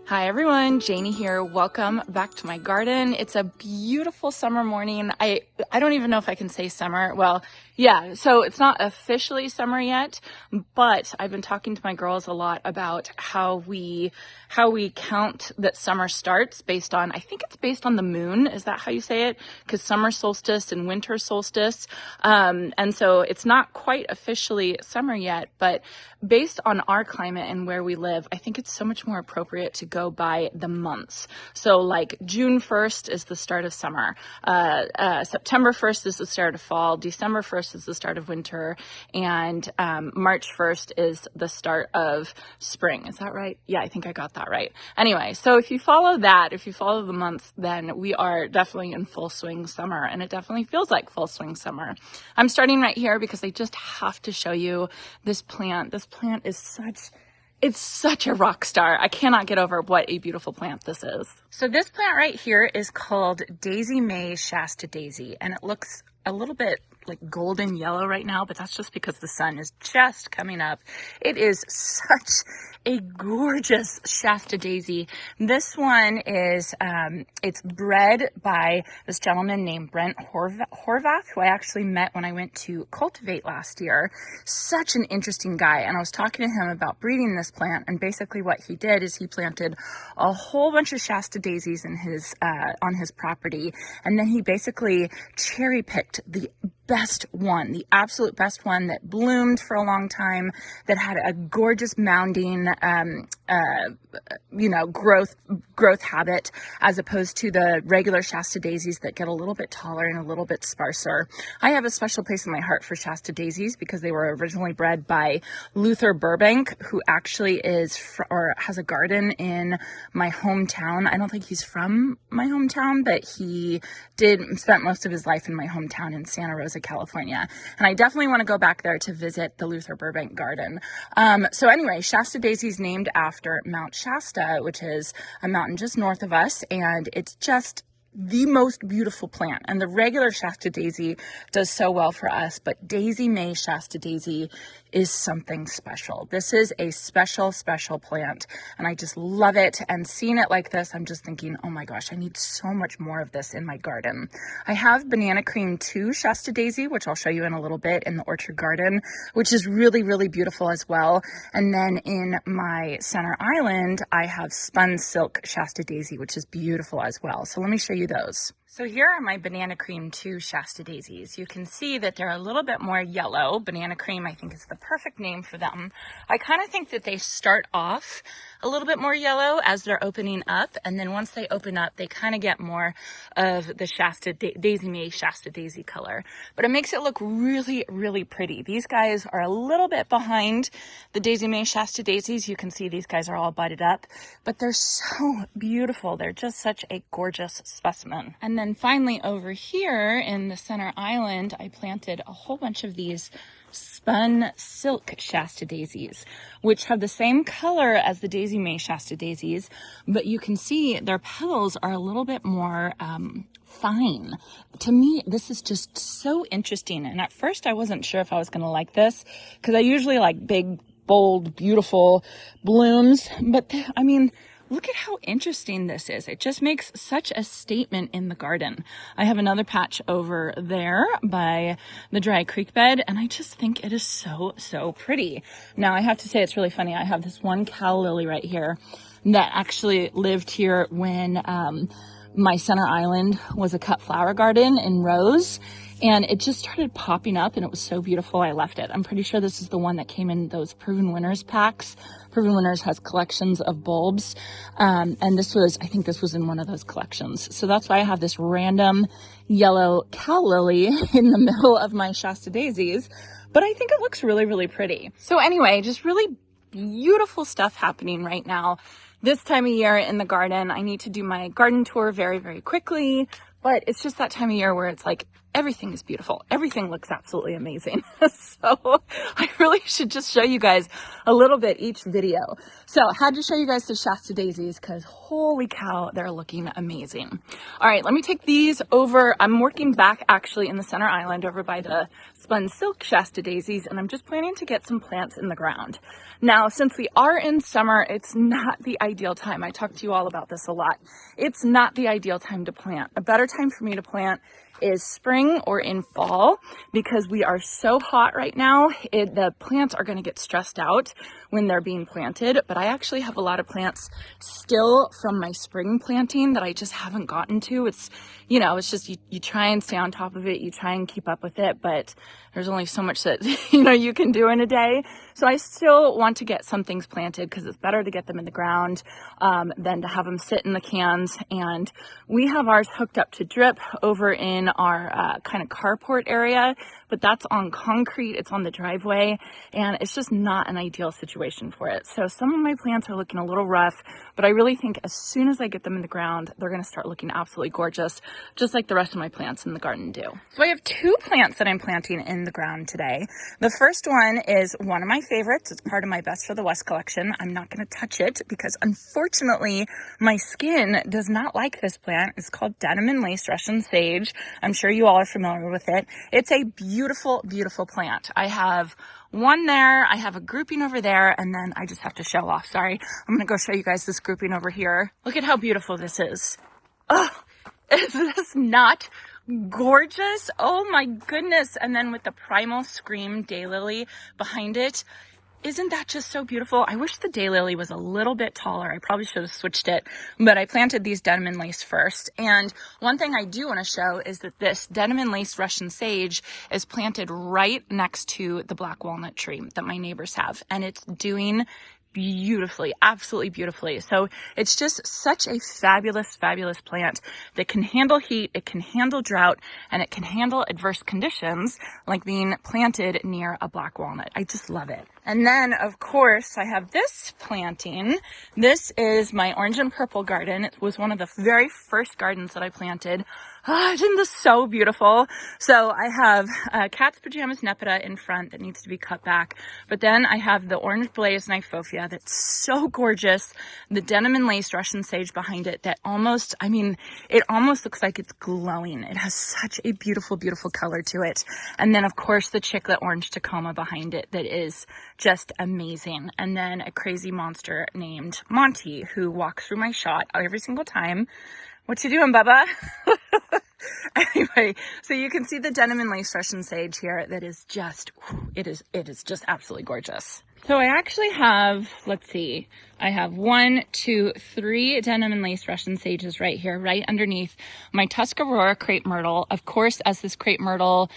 Hi everyone, Janie here. Welcome back to my garden. It's a beautiful summer morning. I don't even know if I can say summer. Well, yeah, so it's not officially summer yet, but I've been talking to my girls a lot about how we count that summer starts based on, I think it's based on the moon. Is that how you say it? Because summer solstice and winter solstice. And so it's not quite officially summer yet, but based on our climate and where we live, I think it's so much more appropriate to go by the months. So like June 1st is the start of summer. September 1st is the start of fall. December 1st is the start of winter. And March 1st is the start of spring. Is that right? Yeah, I think I got that right. Anyway, so if you follow the months, then we are definitely in full swing summer, and it definitely feels like full swing summer. I'm starting right here because I just have to show you this plant. This plant is such a rock star. I cannot get over what a beautiful plant this is. So this plant right here is called Mace Shasta Daisy, and it looks a little bit like golden yellow right now, but that's just because the sun is just coming up. It is such a gorgeous Shasta Daisy. This one is, it's bred by this gentleman named Brent Horvath, who I actually met when I went to Cultivate last year. Such an interesting guy. And I was talking to him about breeding this plant. And basically what he did is he planted a whole bunch of Shasta Daisies in his, on his property. And then he basically cherry picked the best one, the absolute best one that bloomed for a long time, that had a gorgeous mounding, growth habit, as opposed to the regular Shasta Daisies that get a little bit taller and a little bit sparser. I have a special place in my heart for Shasta Daisies because they were originally bred by Luther Burbank, who actually has a garden in my hometown. I don't think he's from my hometown, but he spent most of his life in my hometown in Santa Rosa, California. And I definitely want to go back there to visit the Luther Burbank garden. So anyway, Shasta Daisies named after Mount Shasta, which is a mountain just north of us. And it's just the most beautiful plant. And the regular Shasta Daisy does so well for us, but Mace Shasta Daisy is something special. This is a special plant, and I just love it. And seeing it like this, I'm just thinking, oh my gosh, I need so much more of this in my garden. I have Banana Cream 2 Shasta Daisy, which I'll show you in a little bit, in the orchard garden, which is really, really beautiful as well. And then in my center island, I have Spun Silk Shasta Daisy, which is beautiful as well. So let me show you those. So here are my Banana Cream 2 Shasta Daisies. You can see that they're a little bit more yellow. Banana Cream, I think, is the perfect name for them. I kind of think that they start off a little bit more yellow as they're opening up, and then once they open up, they kind of get more of the Mace Shasta Daisy color. But it makes it look really, really pretty. These guys are a little bit behind the Mace Shasta Daisies. You can see these guys are all budded up, but they're so beautiful. They're just such a gorgeous specimen. And then finally over here in the center island, I planted a whole bunch of these Spun Silk Shasta Daisies, which have the same color as the Mace Shasta Daisies, but you can see their petals are a little bit more fine. To me, this is just so interesting. And at first I wasn't sure if I was going to like this, because I usually like big, bold, beautiful blooms, but I mean, look at how interesting this is. It just makes such a statement in the garden. I have another patch over there by the dry creek bed, and I just think it is so, so pretty. Now, I have to say, it's really funny. I have this one calla lily right here that actually lived here when my center island was a cut flower garden in rows. And it just started popping up, and it was so beautiful, I left it. I'm pretty sure this is the one that came in those Proven Winners packs. Proven Winners has collections of bulbs. And I think this was in one of those collections. So that's why I have this random yellow calla lily in the middle of my Shasta Daisies. But I think it looks really, really pretty. So anyway, just really beautiful stuff happening right now. This time of year in the garden, I need to do my garden tour very, very quickly. But it's just that time of year where it's like, everything is beautiful. Everything looks absolutely amazing. So I really should just show you guys a little bit each video. So I had to show you guys the Shasta Daisies because holy cow, they're looking amazing. All right, let me take these over. I'm working back actually in the center island over by the spun silk Shasta Daisies, and I'm just planning to get some plants in the ground. Now, since we are in summer, it's not the ideal time. I talk to you all about this a lot. It's not the ideal time to plant. A better time for me to plant is spring or in fall, because we are so hot right now. The plants are going to get stressed out when they're being planted, but I actually have a lot of plants still from my spring planting that I just haven't gotten to. It's, you know, it's just you try and stay on top of it, you try and keep up with it, but there's only so much that you can do in a day. So I still want to get some things planted because it's better to get them in the ground than to have them sit in the cans. And we have ours hooked up to drip over in our kind of carport area, but that's on concrete, it's on the driveway, and it's just not an ideal situation for it. So some of my plants are looking a little rough, but I really think as soon as I get them in the ground, they're going to start looking absolutely gorgeous, just like the rest of my plants in the garden do. So I have two plants that I'm planting in the ground today. The first one is one of my favorites. It's part of my Best for the West collection. I'm not going to touch it because unfortunately my skin does not like this plant. It's called Denim and Lace Russian Sage. I'm sure you all are familiar with it. It's a beautiful, beautiful plant. I have one there, I have a grouping over there, and then I just have to show off. Sorry, I'm going to go show you guys this grouping over here. Look at how beautiful this is. Oh, is this not gorgeous? Oh my goodness. And then with the Primal Scream Daylily behind it. Isn't that just so beautiful? I wish the daylily was a little bit taller. I probably should have switched it, but I planted these denim and lace first. And one thing I do want to show is that this denim and lace Russian sage is planted right next to the black walnut tree that my neighbors have. And it's doing beautifully, absolutely beautifully. So it's just such a fabulous, fabulous plant that can handle heat, it can handle drought, and it can handle adverse conditions like being planted near a black walnut. I just love it. And then, of course, I have this planting. This is my orange and purple garden. It was one of the very first gardens that I planted. Oh, isn't this so beautiful? So I have Cat's Pajamas Nepeta in front that needs to be cut back. But then I have the Orange Blaze Nyphophia that's so gorgeous. The Denim and Lace Russian Sage behind it that almost, I mean, it almost looks like it's glowing. It has such a beautiful, beautiful color to it. And then, of course, the Chiclet Orange Tacoma behind it that is just amazing. And then a crazy monster named Monty who walks through my shot every single time. What you doing, Bubba? Anyway, so you can see the Denim and Lace Russian Sage here. That is just, it is just absolutely gorgeous. So I actually have, let's see, I have 1, 2, 3 Denim and Lace Russian Sages right here, right underneath my Tuscarora crepe myrtle. Of course, as this crepe myrtle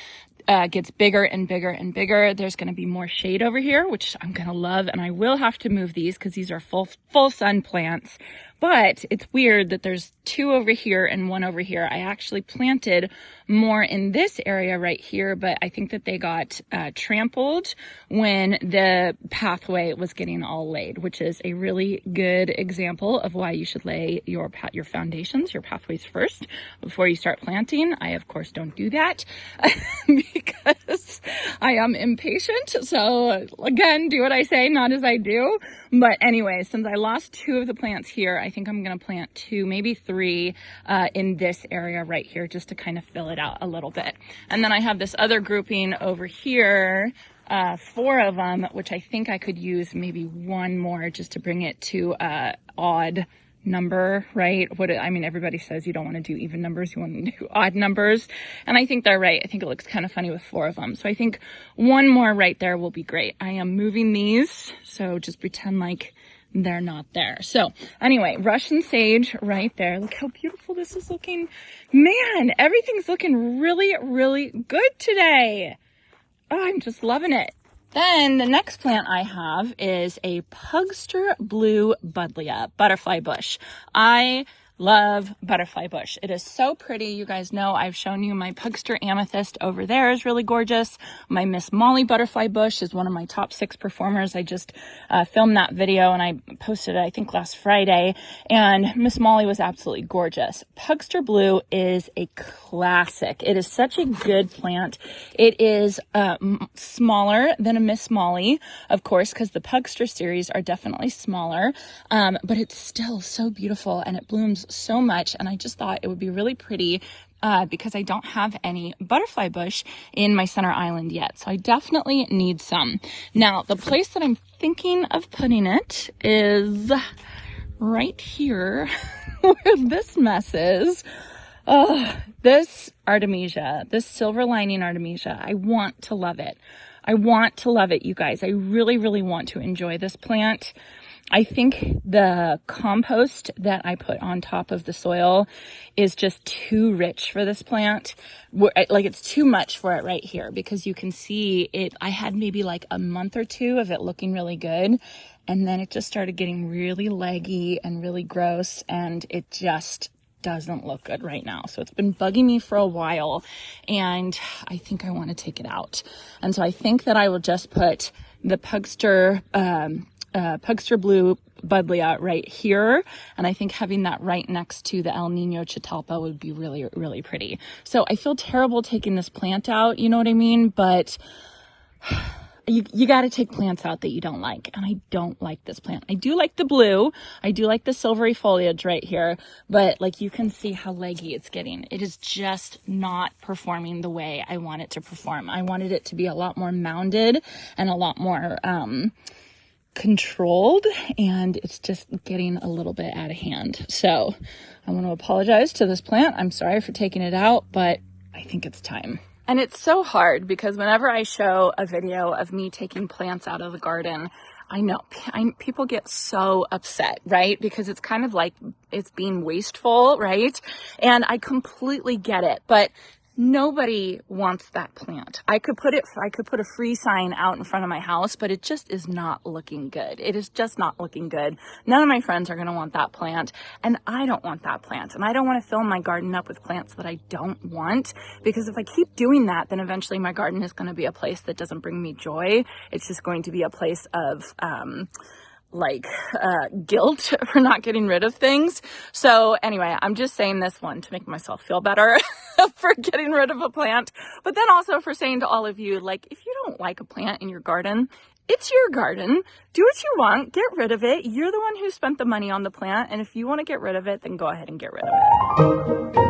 gets bigger and bigger and bigger, there's going to be more shade over here, which I'm going to love. And I will have to move these because these are full sun plants. But it's weird that there's 2 over here and 1 over here. I actually planted more in this area right here, but I think that they got trampled when the pathway was getting all laid, which is a really good example of why you should lay your foundations, your pathways first before you start planting. I, of course, don't do that because I am impatient. So again, do what I say, not as I do. But anyway, since I lost 2 of the plants here, I think I'm going to plant 2, maybe 3 in this area right here just to kind of fill it out a little bit. And then I have this other grouping over here, 4 of them, which I think I could use maybe 1 more just to bring it to odd number, right? I mean, everybody says you don't want to do even numbers, you want to do odd numbers. And I think they're right. I think it looks kind of funny with 4 of them. So I think 1 more right there will be great. I am moving these, so just pretend like they're not there. So anyway, Russian sage right there. Look how beautiful this is looking. Man, everything's looking really, really good today. Oh, I'm just loving it. Then the next plant I have is a Pugster Blue Buddleia butterfly bush. I love butterfly bush. It is so pretty. You guys know I've shown you my Pugster amethyst over there is really gorgeous. My Miss Molly butterfly bush is one of my top 6 performers. I just filmed that video and I posted it, I think, last Friday. And Miss Molly was absolutely gorgeous. Pugster Blue is a classic. It is such a good plant. It is smaller than a Miss Molly, of course, because the Pugster series are definitely smaller, but it's still so beautiful and it blooms so much. And I just thought it would be really pretty because I don't have any butterfly bush in my center island yet. So I definitely need some. Now, the place that I'm thinking of putting it is right here where this mess is. Oh, this Artemisia, this silver lining Artemisia, I want to love it. I want to love it, you guys. I really, really want to enjoy this plant. I think the compost that I put on top of the soil is just too rich for this plant. Like, it's too much for it right here, because you can see it. I had maybe like a month or two of it looking really good, and then it just started getting really leggy and really gross, and it just doesn't look good right now. So it's been bugging me for a while, and I think I want to take it out. And so I think that I will just put the Pugster Blue Buddleia right here, and I think having that right next to the El Nino Catalpa would be really, really pretty. So I feel terrible taking this plant out, you know what I mean? But you got to take plants out that you don't like, and I don't like this plant. I do like the blue, I do like the silvery foliage right here, but like, you can see how leggy it's getting. It is just not performing the way I want it to perform. I wanted it to be a lot more mounded and a lot more controlled, and it's just getting a little bit out of hand. So I want to apologize to this plant. I'm sorry for taking it out, but I think it's time. And it's so hard because whenever I show a video of me taking plants out of the garden, I know people get so upset, right? Because it's kind of like it's being wasteful, right? And I completely get it, but nobody wants that plant. I could put a free sign out in front of my house, but it just is not looking good. It is just not looking good. None of my friends are going to want that plant, and I don't want that plant. And I don't want to fill my garden up with plants that I don't want, because if I keep doing that, then eventually my garden is going to be a place that doesn't bring me joy. It's just going to be a place of guilt for not getting rid of things. So anyway, I'm just saying this one to make myself feel better for getting rid of a plant, but then also for saying to all of you, like, if you don't like a plant in your garden, it's your garden. Do what you want, get rid of it. You're the one who spent the money on the plant, and if you want to get rid of it, then go ahead and get rid of it.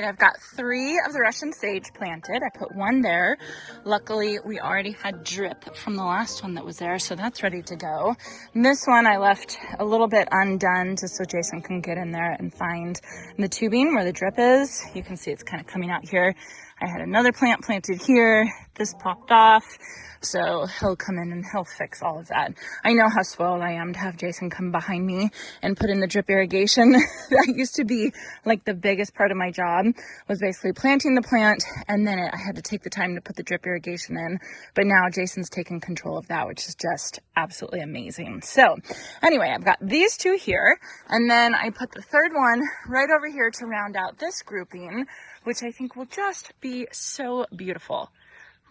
I've got 3 of the Russian sage planted. I put 1 there. Luckily, we already had drip from the last one that was there, so that's ready to go. And this one I left a little bit undone just so Jason can get in there and find the tubing where the drip is. You can see it's kind of coming out here. I had another plant planted here. This popped off. So he'll come in and he'll fix all of that. I know how spoiled I am to have Jason come behind me and put in the drip irrigation. That used to be like the biggest part of my job, was basically planting the plant, and then I had to take the time to put the drip irrigation in. But now Jason's taken control of that, which is just absolutely amazing. So anyway, I've got these 2 here, and then I put the 3rd one right over here to round out this grouping, which I think will just be so beautiful.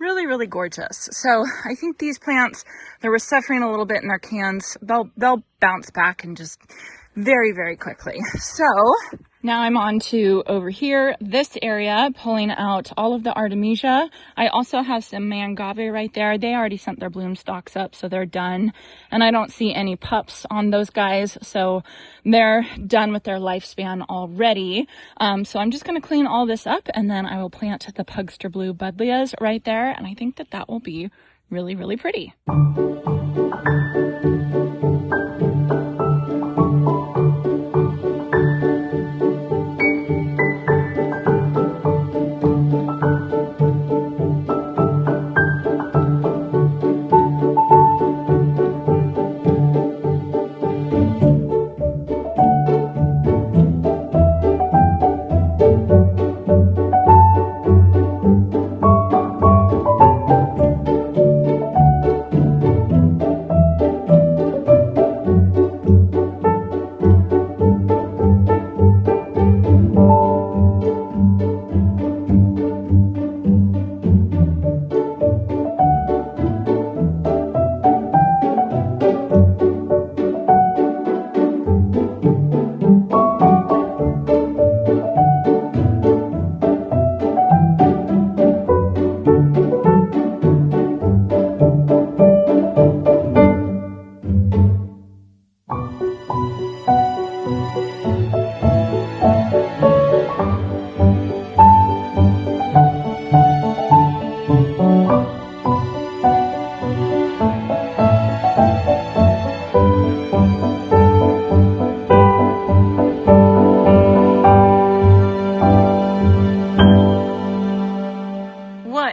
Really, really gorgeous. So I think these plants, they were suffering a little bit in their cans. They'll bounce back and just very, very quickly. So Now I'm on to over here, this area, pulling out all of the Artemisia. I also have some Mangave right there. They already sent their bloom stalks up, so they're done. And I don't see any pups on those guys, so they're done with their lifespan already. So I'm just going to clean all this up, and then I will plant the Pugster Blue Buddleias right there, and I think that that will be really, really pretty.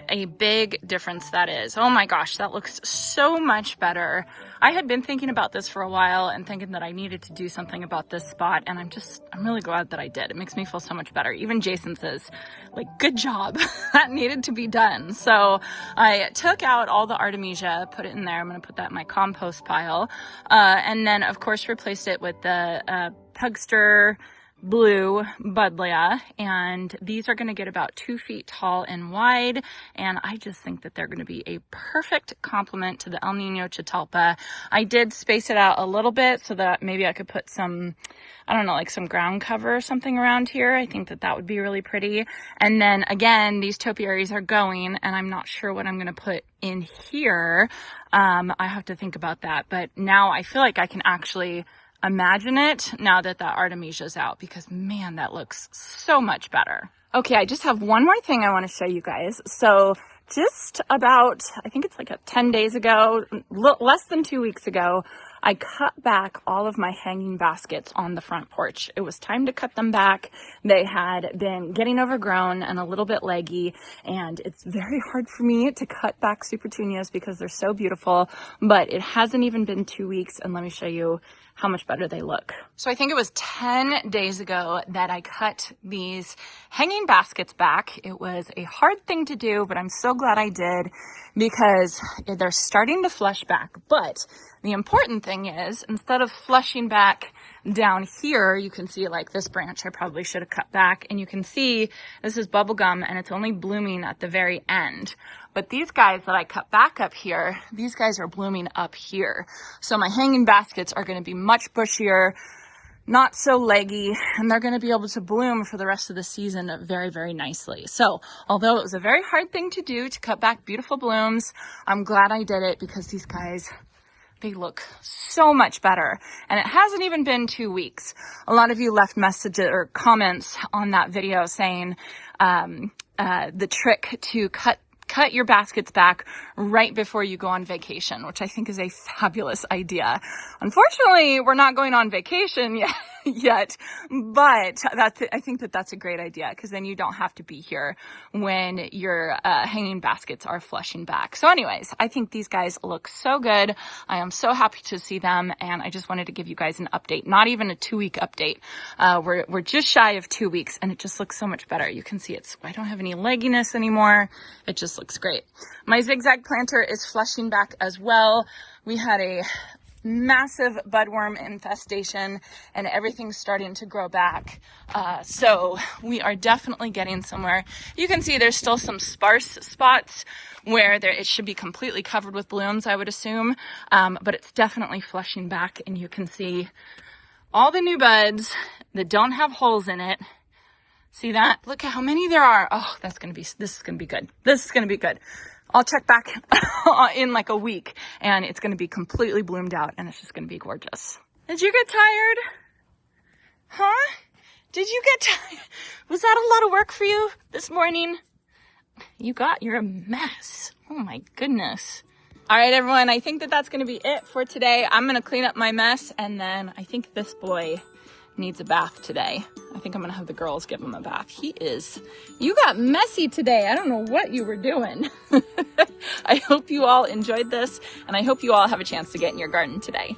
A big difference that is. Oh my gosh, that looks so much better. I had been thinking about this for a while and thinking that I needed to do something about this spot, and I'm really glad that I did. It makes me feel so much better. Even Jason says, like, good job. That needed to be done. So I took out all the Artemisia, put it in there. I'm going to put that in my compost pile. And then of course replaced it with the Pugster Blue Buddleia, and these are going to get about 2 feet tall and wide, and I just think that they're going to be a perfect complement to the El Nino Catalpa. I did space it out a little bit so that maybe I could put some, I don't know, like some ground cover or something around here. I think that that would be really pretty. And then again, these topiaries are going, and I'm not sure what I'm going to put in here. I have to think about that, but now I feel like I can actually imagine it now that that Artemisia is out, because man, that looks so much better. Okay, I just have one more thing I want to show you guys. So just about, I think it's like 10 days ago, less than 2 weeks ago, I cut back all of my hanging baskets on the front porch. It was time to cut them back. They had been getting overgrown and a little bit leggy, and it's very hard for me to cut back Supertunias because they're so beautiful, but it hasn't even been 2 weeks, and let me show you how much better they look. So I think it was 10 days ago that I cut these hanging baskets back. It was a hard thing to do, but I'm so glad I did because they're starting to flush back. But the important thing is, instead of flushing back down here, you can see like this branch I probably should have cut back, and you can see this is bubblegum and it's only blooming at the very end. But these guys that I cut back up here, these guys are blooming up here. So my hanging baskets are going to be much bushier, not so leggy, and they're going to be able to bloom for the rest of the season very, very nicely. So although it was a very hard thing to do to cut back beautiful blooms, I'm glad I did it because these guys, they look so much better. And it hasn't even been 2 weeks. A lot of you left messages or comments on that video saying the trick to cut your baskets back right before you go on vacation, which I think is a fabulous idea. Unfortunately, we're not going on vacation yet, but I think that that's a great idea, because then you don't have to be here when your hanging baskets are flushing back. So anyways, I think these guys look so good. I am so happy to see them, and I just wanted to give you guys an update, not even a 2-week update. We're just shy of 2 weeks, and it just looks so much better. You can see I don't have any legginess anymore. It just looks great. My zigzag planter is flushing back as well. We had a massive budworm infestation and everything's starting to grow back. So we are definitely getting somewhere. You can see there's still some sparse spots where it should be completely covered with blooms, I would assume. But it's definitely flushing back, and you can see all the new buds that don't have holes in it. See that? Look at how many there are. Oh, this is going to be good. This is going to be good. I'll check back in like a week and it's going to be completely bloomed out and it's just going to be gorgeous. Did you get tired? Huh? Did you get tired? Was that a lot of work for you this morning? You're a mess. Oh my goodness. All right, everyone. I think that's going to be it for today. I'm going to clean up my mess and then I think this boy needs a bath today. I think I'm going to have the girls give him a bath. You got messy today. I don't know what you were doing. I hope you all enjoyed this and I hope you all have a chance to get in your garden today.